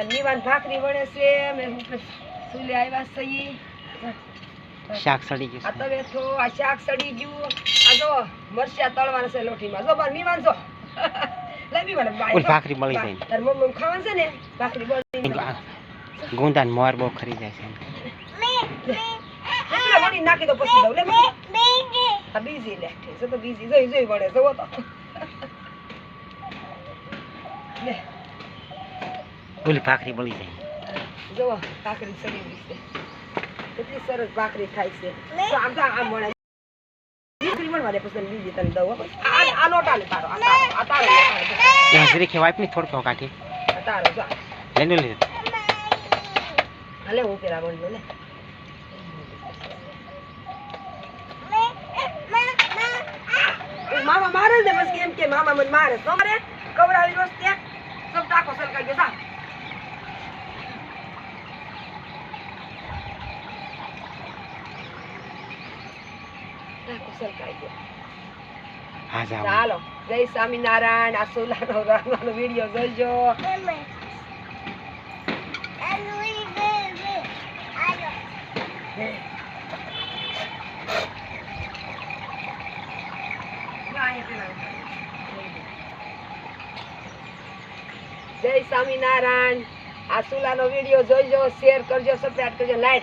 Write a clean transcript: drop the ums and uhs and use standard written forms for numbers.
નીવાન ભાખરી વળે છે મે સુલે આવ્યા સહી શાક સડી ગયું આ તવે તો આ શાક સડી ગયું આ જો મરચા તળવાના છે લોટીમાં જો બાર નીવાન જો લેવી મને ઓલ ભાખરી મળી જાય તાર મમ્મી ખાવાનું છે ને ભાખરી બળી ગુંદાન મોર બહુ ખરી જાય છે એટલે વળી નાખી દો પછી દઉં લે આ બીજી લે છે તો બીજી જોઈ જોઈ વળે જોવો તો લે ઓલી ભાખરી મળી જાય જોવો ભાખરી સડી ગઈ છે કેટલી સરસ ભાખરી થાય છે તો આમ તો આમ મળે ભાખરી મળવા દે પછી બીજી તને દઉં આ લોટા ને તારો આ તારો એ હસરી ખેવાય ની થોડો કાઢી આ તારો જો લેનો લે હલે હું પેલા બોલ લે મામા મારે ને બસ કેમ કે મામા મને મારે તો મારે કવરાવી રોજ ત્યાં સબ ટાકો સરકાઈ ગયો તા ટાકો સરકાઈ ગયો હા જા ચાલો જય સ્વામિનારાયણ આ સોલાનો રામનો વિડિયો જોજો જય સ્વામિનારાયણ આ સુલાનો વિડિયો જોઈજો શેર કરજો સબસ્ક્રાઇબ કરજો લાઈક